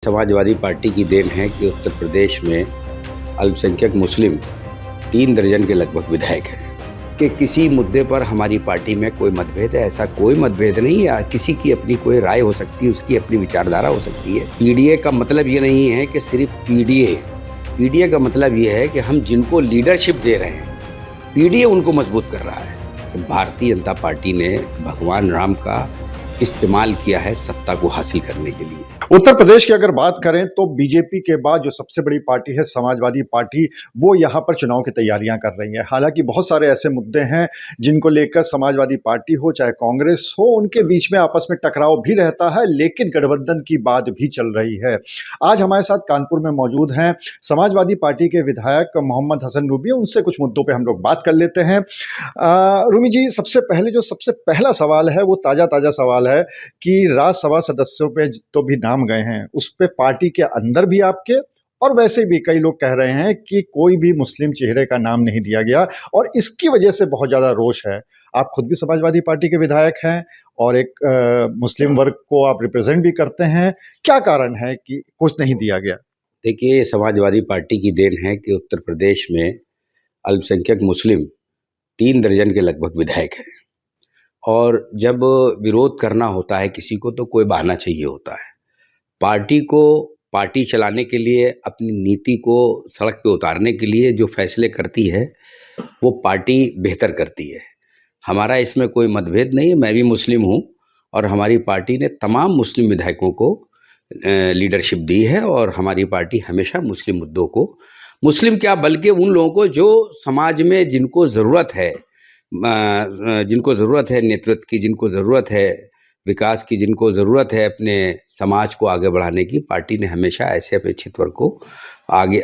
Samajwadi party की then है कि उत्तर प्रदेश में अल्पसंख्यक मुस्लिम 3 दर्जन के लगभग विधायक हैं कि किसी मुद्दे पर हमारी पार्टी में कोई मतभेद है। ऐसा कोई मतभेद नहीं है। किसी की अपनी कोई राय हो सकती है, उसकी अपनी विचारधारा हो सकती है। पीडीए का मतलब ये नहीं है कि सिर्फ पीडीए का मतलब ये है कि हम जिनको लीडरशिप दे रहे हैं, पीडीए उनको मजबूत कर रहा है। भारतीय जनता पार्टी ने भगवान राम का इस्तेमाल किया है सत्ता को हासिल करने के लिए। उत्तर प्रदेश की अगर बात करें तो बीजेपी के बाद जो सबसे बड़ी पार्टी है समाजवादी पार्टी, वो यहाँ पर चुनाव की तैयारियां कर रही है। हालांकि बहुत सारे ऐसे मुद्दे हैं जिनको लेकर समाजवादी पार्टी हो चाहे कांग्रेस हो, उनके बीच में आपस में टकराव भी रहता है, लेकिन गठबंधन की बात भी चल रही है। आज हमारे साथ कानपुर में मौजूद हैं समाजवादी पार्टी के विधायक मोहम्मद हसन रूमी। उनसे कुछ मुद्दों पर हम लोग बात कर लेते हैं। रूमी जी, सबसे पहला सवाल है वो ताज़ा सवाल है कि राज्यसभा सदस्यों पे तो भी नाम गए हैं, उस पे पार्टी के अंदर भी आपके और वैसे भी कई लोग कह रहे हैं कि कोई भी मुस्लिम चेहरे का नाम नहीं दिया गया और इसकी वजह से बहुत ज़्यादा रोष है। आप खुद भी समाजवादी पार्टी के विधायक हैं और एक मुस्लिम वर्ग को आप रिप्रेजेंट भी करते हैं। क्या कारण है कि कुछ नहीं दिया गया? देखिए, समाजवादी पार्टी की देन है कि उत्तर प्रदेश में अल्पसंख्यक मुस्लिम 3 दर्जन के लगभग विधायक हैं और जब विरोध करना होता है किसी को तो कोई बहाना चाहिए होता है। पार्टी चलाने के लिए, अपनी नीति को सड़क पे उतारने के लिए जो फैसले करती है वो पार्टी बेहतर करती है। हमारा इसमें कोई मतभेद नहीं है। मैं भी मुस्लिम हूँ और हमारी पार्टी ने तमाम मुस्लिम विधायकों को लीडरशिप दी है और हमारी पार्टी हमेशा मुस्लिम मुद्दों को, मुस्लिम क्या बल्कि उन लोगों को जो समाज में जिनको ज़रूरत है नेतृत्व की, जिनको ज़रूरत है विकास की, जिनको ज़रूरत है अपने समाज को आगे बढ़ाने की, पार्टी ने हमेशा ऐसे अपेक्षित वर्ग को आगे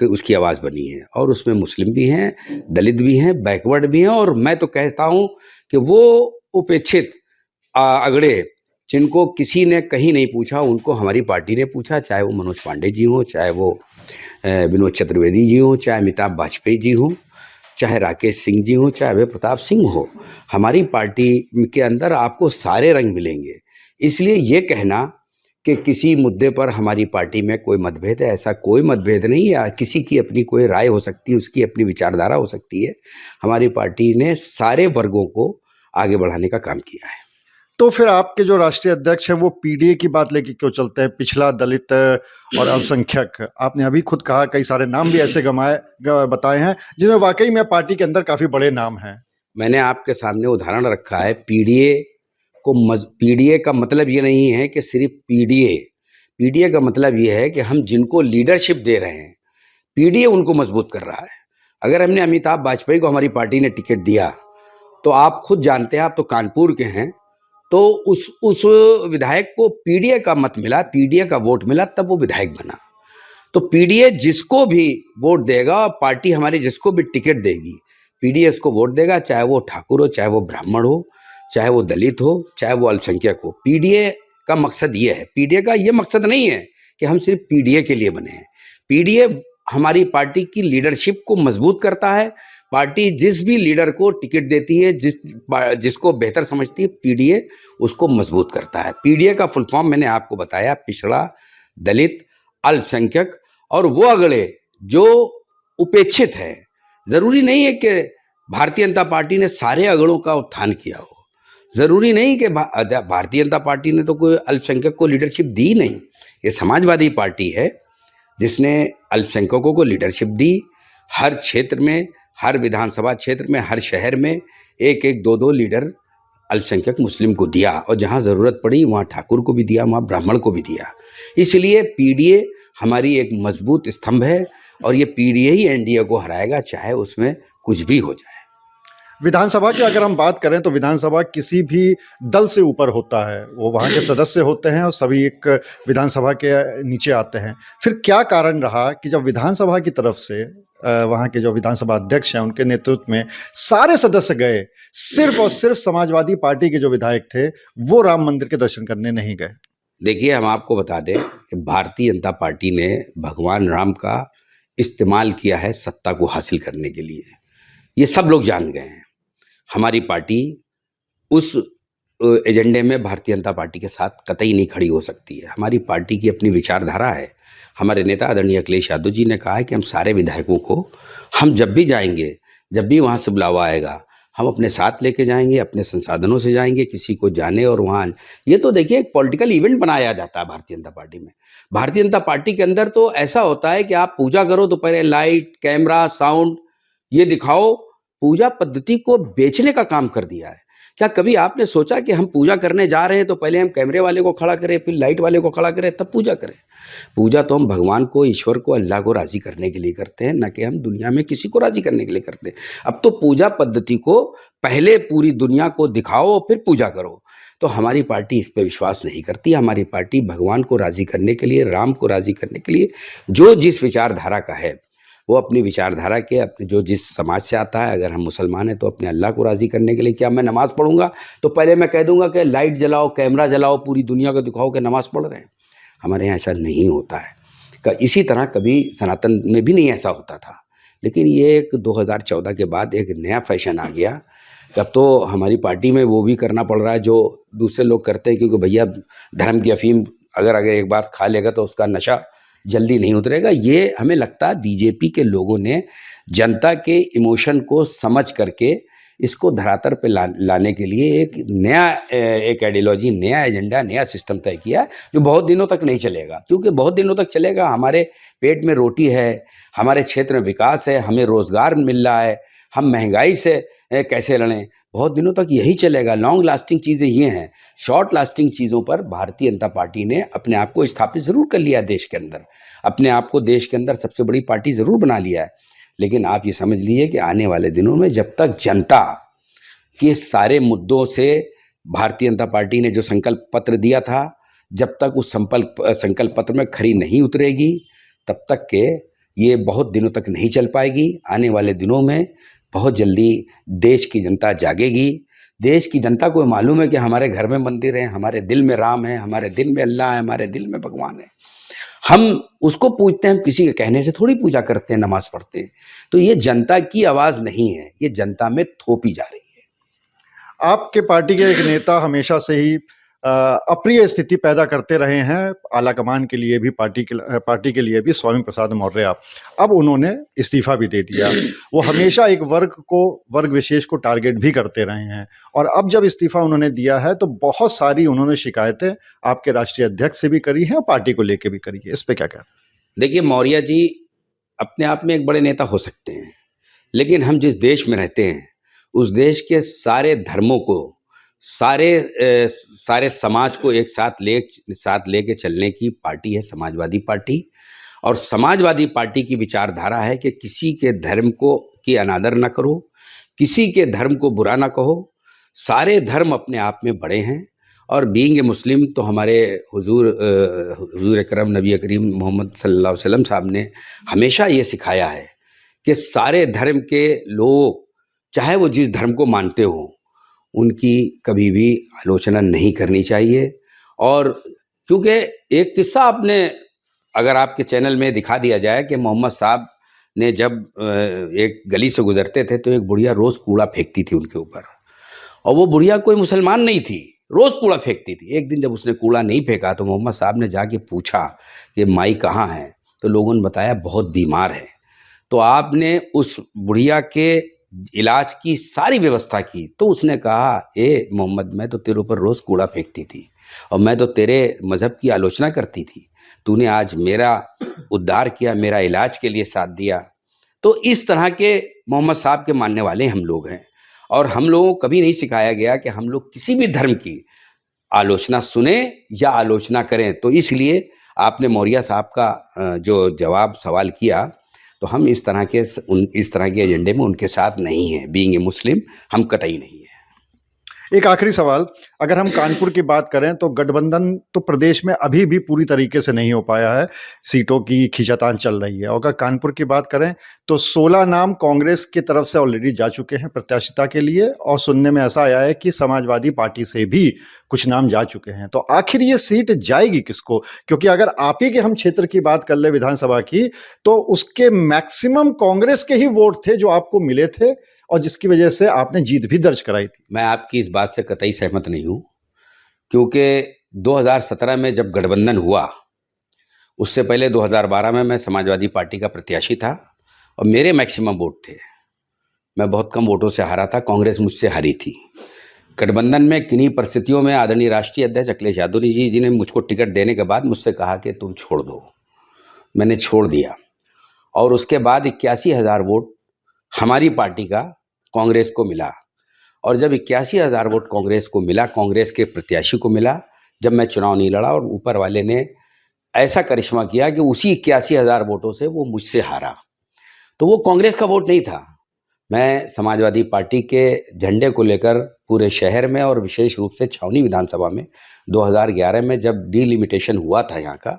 उसकी आवाज़ बनी है और उसमें मुस्लिम भी हैं, दलित भी हैं, बैकवर्ड भी हैं और मैं तो कहता हूँ कि वो उपेक्षित अगड़े जिनको किसी ने कहीं नहीं पूछा, उनको हमारी पार्टी ने पूछा। चाहे वो मनोज पांडे जी हों, चाहे वो विनोद चतुर्वेदी जी हों, चाहे अमिताभ वाजपेयी जी हों, चाहे राकेश सिंह जी हो, चाहे अभय प्रताप सिंह हो, हमारी पार्टी के अंदर आपको सारे रंग मिलेंगे। इसलिए ये कहना कि किसी मुद्दे पर हमारी पार्टी में कोई मतभेद है, ऐसा कोई मतभेद नहीं है। किसी की अपनी कोई राय हो सकती है, उसकी अपनी विचारधारा हो सकती है। हमारी पार्टी ने सारे वर्गों को आगे बढ़ाने का काम किया है। तो फिर आपके जो राष्ट्रीय अध्यक्ष है वो पीडीए की बात लेके क्यों चलते हैं? पिछड़ा, दलित और अल्पसंख्यक, आपने अभी खुद कहा कई सारे नाम भी ऐसे बताए हैं जिनमें वाकई में पार्टी के अंदर काफी बड़े नाम हैं। मैंने आपके सामने उदाहरण रखा है। पीडीए का मतलब ये नहीं है कि सिर्फ पीडीए का मतलब ये है कि हम जिनको लीडरशिप दे रहे हैं, पीडीए उनको मजबूत कर रहा है। अगर हमने अमिताभ वाजपेयी को हमारी पार्टी ने टिकट दिया तो आप खुद जानते हैं, आप तो कानपुर के हैं, तो उस विधायक को पीडीए का मत मिला, पीडीए का वोट मिला, तब वो विधायक बना। तो पीडीए जिसको भी वोट देगा, पार्टी हमारी जिसको भी टिकट देगी, पीडीए उसको वोट देगा, चाहे वो ठाकुर हो, चाहे वो ब्राह्मण हो, चाहे वो दलित हो, चाहे वो अल्पसंख्यक हो। पीडीए का मकसद ये है। पीडीए का ये मकसद नहीं है कि हम सिर्फ पीडीए के लिए बने हैं। पीडीए हमारी पार्टी की लीडरशिप को मजबूत करता है। पार्टी जिस भी लीडर को टिकट देती है, जिसको बेहतर समझती है, पीडीए उसको मजबूत करता है। पीडीए का फुल फॉर्म मैंने आपको बताया, पिछड़ा, दलित, अल्पसंख्यक और वो अगड़े जो उपेक्षित है। जरूरी नहीं है कि भारतीय जनता पार्टी ने सारे अगड़ों का उत्थान किया हो। जरूरी नहीं कि भारतीय जनता पार्टी ने तो कोई अल्पसंख्यक को लीडरशिप दी नहीं। ये समाजवादी पार्टी है जिसने अल्पसंख्यकों को लीडरशिप दी। हर क्षेत्र में, हर विधानसभा क्षेत्र में, हर शहर में एक एक दो दो लीडर अल्पसंख्यक मुस्लिम को दिया और जहां ज़रूरत पड़ी वहां ठाकुर को भी दिया, वहां ब्राह्मण को भी दिया। इसलिए पीडीए हमारी एक मजबूत स्तंभ है और ये पीडीए ही एनडीए को हराएगा, चाहे उसमें कुछ भी हो जाए। विधानसभा की अगर हम बात करें तो विधानसभा किसी भी दल से ऊपर होता है। वो वहाँ के सदस्य होते हैं और सभी एक विधानसभा के नीचे आते हैं। फिर क्या कारण रहा कि जब विधानसभा की तरफ से वहाँ के जो विधानसभा अध्यक्ष हैं उनके नेतृत्व में सारे सदस्य गए, सिर्फ और सिर्फ समाजवादी पार्टी के जो विधायक थे वो राम मंदिर के दर्शन करने नहीं गए? देखिए, हम आपको बता दें कि भारतीय जनता पार्टी ने भगवान राम का इस्तेमाल किया है सत्ता को हासिल करने के लिए। ये सब लोग जान गए हैं। हमारी पार्टी उस एजेंडे में भारतीय जनता पार्टी के साथ कतई नहीं खड़ी हो सकती है। हमारी पार्टी की अपनी विचारधारा है। हमारे नेता आदरणीय अखिलेश यादव जी ने कहा है कि हम सारे विधायकों को, हम जब भी जाएंगे, जब भी वहाँ से बुलावा आएगा, हम अपने साथ लेके जाएंगे, अपने संसाधनों से जाएंगे, किसी को जाने और वहाँ, ये तो देखिए एक पॉलिटिकल इवेंट बनाया जाता है भारतीय जनता पार्टी में। भारतीय जनता पार्टी के अंदर तो ऐसा होता है कि आप पूजा करो तो पहले लाइट, कैमरा, साउंड ये दिखाओ। पूजा पद्धति को बेचने का काम कर दिया है। क्या कभी आपने सोचा कि हम पूजा करने जा रहे हैं तो पहले हम कैमरे वाले को खड़ा करें, फिर लाइट वाले को खड़ा करें, तब पूजा करें? पूजा तो हम भगवान को, ईश्वर को, अल्लाह को राजी करने के लिए करते हैं, न कि हम दुनिया में किसी को राजी करने के लिए करते हैं। अब तो पूजा पद्धति को पहले पूरी दुनिया को दिखाओ फिर पूजा करो। तो हमारी पार्टी इस पे विश्वास नहीं करती। हमारी पार्टी भगवान को राजी करने के लिए, राम को राजी करने के लिए, जो जिस विचारधारा का है वो अपनी विचारधारा के, अपने जो जिस समाज से आता है, अगर हम मुसलमान हैं तो अपने अल्लाह को राज़ी करने के लिए, क्या मैं नमाज़ पढ़ूंगा तो पहले मैं कह दूंगा कि लाइट जलाओ, कैमरा जलाओ, पूरी दुनिया को दिखाओ कि नमाज़ पढ़ रहे हैं? हमारे यहाँ ऐसा नहीं होता है। इसी तरह कभी सनातन में भी नहीं ऐसा होता था, लेकिन ये एक 2014 के बाद एक नया फैशन आ गया। तब तो हमारी पार्टी में वो भी करना पड़ रहा है जो दूसरे लोग करते हैं, क्योंकि भैया धर्म की अफीम अगर एक बार खा लेगा तो उसका नशा जल्दी नहीं उतरेगा। ये हमें लगता है बीजेपी के लोगों ने जनता के इमोशन को समझ करके इसको धरातल पे लाने के लिए एक नया एक आइडियोलॉजी, नया एजेंडा, नया सिस्टम तय किया जो बहुत दिनों तक नहीं चलेगा। क्योंकि बहुत दिनों तक चलेगा, हमारे पेट में रोटी है, हमारे क्षेत्र में विकास है, हमें रोज़गार मिल रहा है, हम महंगाई से कैसे लड़ें, बहुत दिनों तक यही चलेगा। लॉन्ग लास्टिंग चीज़ें ये हैं। शॉर्ट लास्टिंग चीज़ों पर भारतीय जनता पार्टी ने अपने आप को स्थापित ज़रूर कर लिया देश के अंदर, अपने आप को देश के अंदर सबसे बड़ी पार्टी ज़रूर बना लिया है। लेकिन आप ये समझ लीजिए कि आने वाले दिनों में जब तक जनता के सारे मुद्दों से भारतीय जनता पार्टी ने जो संकल्प पत्र दिया था, जब तक उस संकल्प पत्र में खरी नहीं उतरेगी, तब तक के ये बहुत दिनों तक नहीं चल पाएगी। आने वाले दिनों में बहुत जल्दी देश की जनता जागेगी। देश की जनता को मालूम है कि हमारे घर में मंदिर है, हमारे दिल में राम है, हमारे दिल में अल्लाह है, हमारे दिल में भगवान है। हम उसको पूजते हैं, हम किसी के कहने से थोड़ी पूजा करते हैं, नमाज पढ़ते हैं। तो ये जनता की आवाज़ नहीं है, ये जनता में थोपी जा रही है। आपके पार्टी के एक नेता हमेशा से ही अप्रिय स्थिति पैदा करते रहे हैं, आलाकमान के लिए भी, पार्टी के लिए भी, स्वामी प्रसाद मौर्य। अब उन्होंने इस्तीफा भी दे दिया। वो हमेशा एक वर्ग विशेष को टारगेट भी करते रहे हैं, और अब जब इस्तीफा उन्होंने दिया है तो बहुत सारी उन्होंने शिकायतें आपके राष्ट्रीय अध्यक्ष से भी करी हैं और पार्टी को लेके भी करी है। इस पे क्या कहते हैं? देखिए, मौर्य जी अपने आप में एक बड़े नेता हो सकते हैं, लेकिन हम जिस देश में रहते हैं उस देश के सारे धर्मों को, सारे समाज को एक साथ लेके चलने की पार्टी है समाजवादी पार्टी। और समाजवादी पार्टी की विचारधारा है कि किसी के धर्म को की अनादर न करो, किसी के धर्म को बुरा ना कहो, सारे धर्म अपने आप में बड़े हैं। और बीइंग ए मुस्लिम तो हमारे हुजूर अकरम नबी करीम मोहम्मद सल्लल्लाहु अलैहि वसल्लम साहब ने हमेशा ये सिखाया है कि सारे धर्म के लोग, चाहे वो जिस धर्म को मानते हो, उनकी कभी भी आलोचना नहीं करनी चाहिए। और क्योंकि एक किस्सा आपने अगर आपके चैनल में दिखा दिया जाए कि मोहम्मद साहब ने जब एक गली से गुजरते थे तो एक बुढ़िया रोज़ कूड़ा फेंकती थी उनके ऊपर, और वो बुढ़िया कोई मुसलमान नहीं थी, रोज़ कूड़ा फेंकती थी। एक दिन जब उसने कूड़ा नहीं फेंका तो मोहम्मद साहब ने जाके पूछा कि माई कहाँ है, तो लोगों ने बताया बहुत बीमार है। तो आपने उस बुढ़िया के इलाज की सारी व्यवस्था की। तो उसने कहा, ए मोहम्मद, मैं तो तेरे ऊपर रोज़ कूड़ा फेंकती थी और मैं तो तेरे मज़हब की आलोचना करती थी, तूने आज मेरा उद्धार किया, मेरा इलाज के लिए साथ दिया। तो इस तरह के मोहम्मद साहब के मानने वाले हम लोग हैं, और हम लोगों को कभी नहीं सिखाया गया कि हम लोग किसी भी धर्म की आलोचना सुने या आलोचना करें। तो इसलिए आपने मौर्य साहब का जो जवाब सवाल किया, तो हम इस तरह के एजेंडे में उनके साथ नहीं हैं। बीइंग ए मुस्लिम हम कतई नहीं है। एक आखिरी सवाल, अगर हम कानपुर की बात करें तो गठबंधन तो प्रदेश में अभी भी पूरी तरीके से नहीं हो पाया है, सीटों की खींचातान चल रही है। और अगर कानपुर की बात करें तो 16 नाम कांग्रेस की तरफ से ऑलरेडी जा चुके हैं प्रत्याशिता के लिए, और सुनने में ऐसा आया है कि समाजवादी पार्टी से भी कुछ नाम जा चुके हैं। तो आखिर ये सीट जाएगी किसको? क्योंकि अगर आप ही के हम क्षेत्र की बात कर ले विधानसभा की, तो उसके मैक्सिमम कांग्रेस के ही वोट थे जो आपको मिले थे, और जिसकी वजह से आपने जीत भी दर्ज कराई थी। मैं आपकी इस बात से कतई सहमत नहीं हूँ। क्योंकि 2017 में जब गठबंधन हुआ, उससे पहले 2012 में मैं समाजवादी पार्टी का प्रत्याशी था और मेरे मैक्सिमम वोट थे। मैं बहुत कम वोटों से हारा था, कांग्रेस मुझसे हारी थी। गठबंधन में किन्हीं परिस्थितियों में आदरणीय राष्ट्रीय अध्यक्ष अखिलेश यादव जी ने मुझको टिकट देने के बाद मुझसे कहा कि तुम छोड़ दो। मैंने छोड़ दिया और उसके बाद 81,000 वोट हमारी पार्टी का कांग्रेस को मिला। और जब 81,000 वोट कांग्रेस को मिला, कांग्रेस के प्रत्याशी को मिला, जब मैं चुनाव नहीं लड़ा और ऊपर वाले ने ऐसा करिश्मा किया कि उसी 81,000 वोटों से वो मुझसे हारा। तो वो कांग्रेस का वोट नहीं था। मैं समाजवादी पार्टी के झंडे को लेकर पूरे शहर में और विशेष रूप से छावनी विधानसभा में 2011 में जब डिलिमिटेशन हुआ था यहाँ का,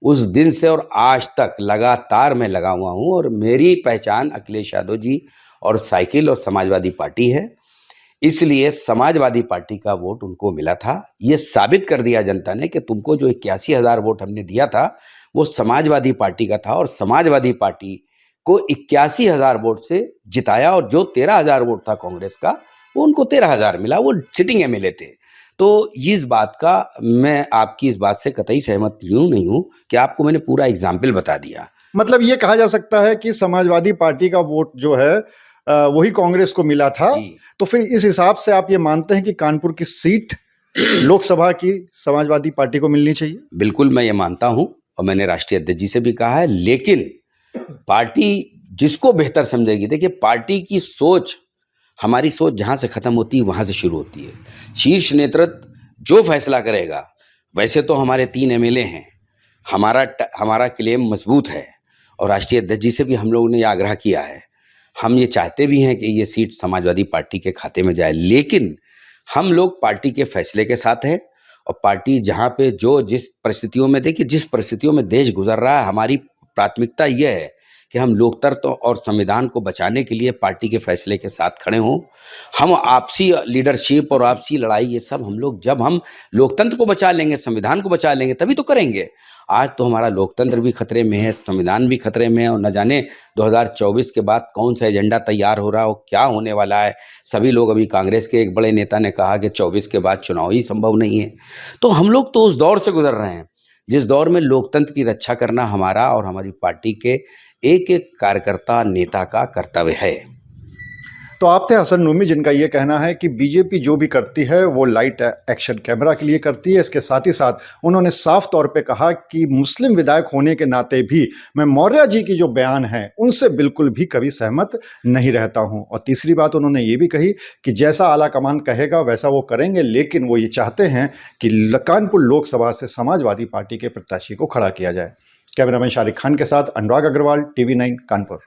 उस दिन से और आज तक लगातार मैं लगा हुआ हूँ और मेरी पहचान अखिलेश यादव जी और साइकिल और समाजवादी पार्टी है। इसलिए समाजवादी पार्टी का वोट उनको मिला था। ये साबित कर दिया जनता ने कि तुमको जो 81,000 वोट हमने दिया था वो समाजवादी पार्टी का था और समाजवादी पार्टी को 81,000 वोट से जिताया और जो 13,000 वोट था कांग्रेस का वो उनको 13,000 मिला। वो सिटिंग एमएलए थे। तो इस बात का मैं आपकी इस बात से कतई सहमत यूं नहीं हूं कि आपको मैंने पूरा एग्जाम्पल बता दिया। मतलब ये कहा जा सकता है कि समाजवादी पार्टी का वोट जो है वही कांग्रेस को मिला था। जी। तो फिर इस हिसाब से आप ये मानते हैं कि कानपुर की सीट लोकसभा की समाजवादी पार्टी को मिलनी चाहिए? बिल्कुल मैं ये मानता हूं और मैंने राष्ट्रीय अध्यक्ष जी से भी कहा है, लेकिन पार्टी जिसको बेहतर समझेगी। देखिए, पार्टी की सोच, हमारी सोच जहां से खत्म होती है वहां से शुरू होती है। शीर्ष नेतृत्व जो फैसला करेगा, वैसे तो हमारे 3 एमएलए हैं, हमारा क्लेम मजबूत है और राष्ट्रीय अध्यक्ष जी से भी हम लोगों ने ये आग्रह किया है। हम ये चाहते भी हैं कि ये सीट समाजवादी पार्टी के खाते में जाए, लेकिन हम लोग पार्टी के फैसले के साथ हैं और पार्टी जहां पे जो जिस परिस्थितियों में, देखिए जिस परिस्थितियों में देश गुजर रहा है, हमारी प्राथमिकता यह है कि हम लोकतंत्र और संविधान को बचाने के लिए पार्टी के फैसले के साथ खड़े हों। हम आपसी लीडरशिप और आपसी लड़ाई, ये सब हम लोग, जब हम लोकतंत्र को बचा लेंगे, संविधान को बचा लेंगे, तभी तो करेंगे। आज तो हमारा लोकतंत्र भी खतरे में है, संविधान भी खतरे में है और न जाने 2024 के बाद कौन सा एजेंडा तैयार हो रहा है और क्या होने वाला है। सभी लोग, अभी कांग्रेस के एक बड़े नेता ने कहा कि 24 के बाद चुनाव ही संभव नहीं है। तो हम लोग तो उस दौर से गुजर रहे हैं जिस दौर में लोकतंत्र की रक्षा करना हमारा और हमारी पार्टी के एक एक कार्यकर्ता नेता का कर्तव्य है। तो आप थे हसन नूमी, जिनका ये कहना है कि बीजेपी जो भी करती है वो लाइट एक्शन कैमरा के लिए करती है। इसके साथ ही साथ उन्होंने साफ तौर पे कहा कि मुस्लिम विधायक होने के नाते भी मैं मौर्य जी की जो बयान है उनसे बिल्कुल भी कभी सहमत नहीं रहता हूं। और तीसरी बात उन्होंने ये भी कही कि जैसा आला कमान कहेगा वैसा वो करेंगे, लेकिन वो ये चाहते हैं कि कानपुर लोकसभा से समाजवादी पार्टी के प्रत्याशी को खड़ा किया जाए। कैमरामैन शारिक खान के साथ अनुराग अग्रवाल, TV9 कानपुर।